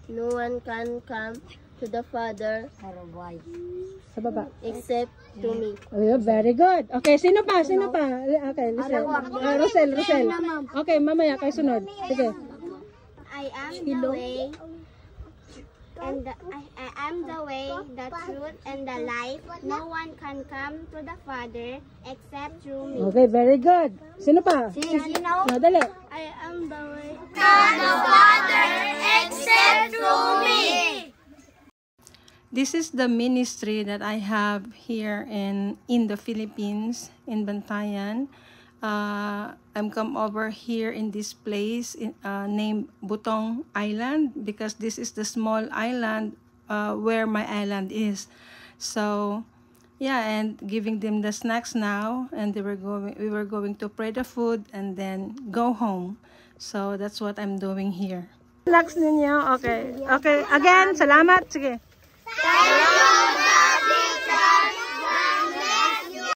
no one can come to the Father Sa baba. except to me. Oh, very good. Okay, sino pa? Sino pa? Okay, listen. Rosel. Okay, mamaya kayo sunod. Sige. I am the way, and I am the way, the truth, and the life. No one can come to the Father except through me. Okay, very good. Sino pa? Dali. I am the way. This is the ministry that I have here in the Philippines, in Bantayan. I'm come over here in this place named Butong Island, because this is the small island where my island is. So yeah, and giving them the snacks now, and we were going to pray the food and then go home. So that's what I'm doing here. Relax ninyo. Okay. Okay. Again, salamat. Sige.